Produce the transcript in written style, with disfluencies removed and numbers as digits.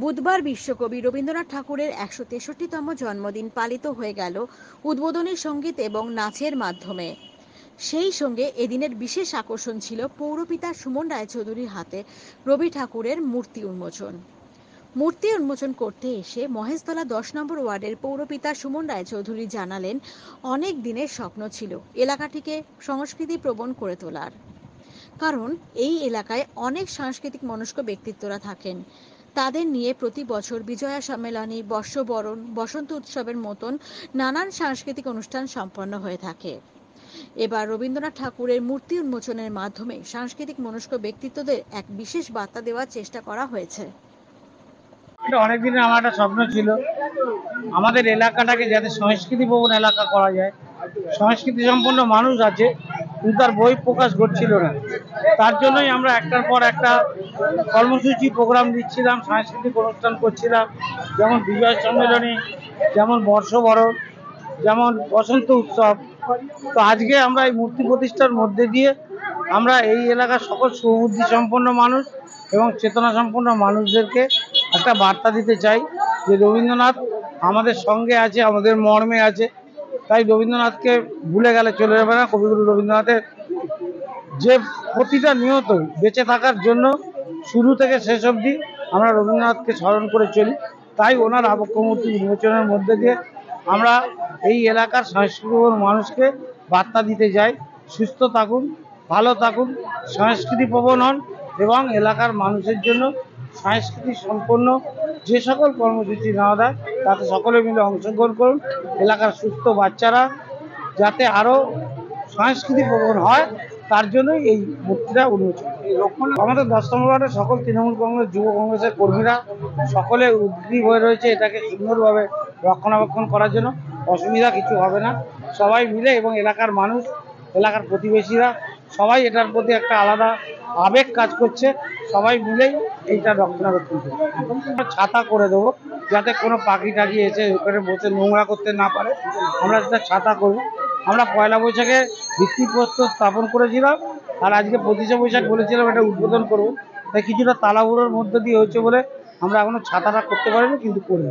বুধবার বিশ্বকবি রবীন্দ্রনাথ ঠাকুরের ১৬৩তম জন্মদিন পালিত হয়ে গেল উদ্বোধনী সঙ্গীত এবং নাচের মাধ্যমে। সেই সঙ্গে এদিনের বিশেষ আকর্ষণ ছিল পৌরপিতা সুমন রায়চৌধুরীর হাতে রবি ঠাকুরের মূর্তি উন্মোচন করতে এসে মহেশতলা ১০ নম্বর ওয়ার্ডের পৌরপিতা সুমন রায়চৌধুরী জানালেন, অনেক দিনের স্বপ্ন ছিল এলাকাটিকে সংস্কৃতি প্রবণ করে তোলার। কারণ এই এলাকায় অনেক সাংস্কৃতিক মনস্ক ব্যক্তিত্বরা থাকেন। তাদের নিয়ে প্রতি বছর বিজয়া সম্মেলনী, বর্ষবরণ, বসন্ত উৎসবের মতন নানান সাংস্কৃতিক অনুষ্ঠান সম্পন্ন হয়ে থাকে। এবার রবীন্দ্রনাথ ঠাকুরের মূর্তি উন্মোচনের মাধ্যমে সাংস্কৃতিক মনস্ক ব্যক্তিত্বদের এক বিশেষ বার্তা দেওয়ার চেষ্টা করা হয়েছে। এটা অনেকদিনের আমার একটা স্বপ্ন ছিল, আমাদের এলাকাটাকে যাতে সংস্কৃতি প্রবণ এলাকা করা যায়। সংস্কৃতি সম্পন্ন মানুষ আছে কিন্তু তার বই প্রকাশ ঘটছিল না। তার জন্যই আমরা একটার পর একটা কর্মসূচি প্রোগ্রাম দিচ্ছিলাম, সাংস্কৃতিক অনুষ্ঠান করছিলাম, যেমন বিজয় সম্মেলনী, যেমন বর্ষবরণ, যেমন বসন্ত উৎসব। তো আজকে আমরা এই মূর্তি প্রতিষ্ঠার মধ্যে দিয়ে আমরা এই এলাকার সকল সুবুদ্ধি সম্পন্ন মানুষ এবং চেতনা সম্পন্ন মানুষদেরকে একটা বার্তা দিতে চাই যে রবীন্দ্রনাথ আমাদের সঙ্গে আছে, আমাদের মর্মে আছে। তাই রবীন্দ্রনাথকে ভুলে গেলে চলে যাবে না। কবিগুরু রবীন্দ্রনাথের যে প্রতিটা নিয়ত বেঁচে থাকার জন্য শুরু থেকে শেষ অবধি আমরা রবীন্দ্রনাথকে স্মরণ করে চলি। তাই ওনার আবক্ষ মূর্তি উন্মোচনের মধ্যে দিয়ে আমরা এই এলাকার সংস্কৃতির মানুষকে বার্তা দিতে যাই, সুস্থ থাকুন, ভালো থাকুন, সংস্কৃতি প্রবণ হন এবং এলাকার মানুষের জন্য সাংস্কৃতিক সম্পন্ন যে সকল কর্মসূচি নেওয়া যায় তাতে সকলে মিলে অংশগ্রহণ করুন। এলাকার সুস্থ বাচ্চারা যাতে আরও সাংস্কৃতিক প্রবণ হয় তার জন্যই এই মূর্তিটা উন্মোচন। আমাদের ১০ নম্বর ওয়ার্ডের সকল তৃণমূল কংগ্রেস, যুব কংগ্রেসের কর্মীরা সকলে উদ্গ্রীব হয়ে রয়েছে এটাকে সুন্দরভাবে রক্ষণাবেক্ষণ করার জন্য। অসুবিধা কিছু হবে না, সবাই মিলে এবং এলাকার মানুষ, এলাকার প্রতিবেশীরা সবাই এটার প্রতি একটা আলাদা আবেগ কাজ করছে। সবাই মিলেই এইটা রক্ষণাবেক্ষণ করছে। ছাতা করে দেবো যাতে কোনো পাখি টাকি এসে ওখানে বসে নোংরা করতে না পারে, আমরা একটা ছাতা করব। আমরা পয়লা বৈশাখে ভিত্তিপ্রস্তর স্থাপন করেছিলাম আর আজকে ২৫শে বৈশাখ বলেছিলাম এটা উদ্বোধন করব। তাই কিছুটা তাড়াহুড়োর মধ্যে দিয়ে হয়েছে বলে আমরা এখনো ছাতাটা করতে পারিনি, কিন্তু করব।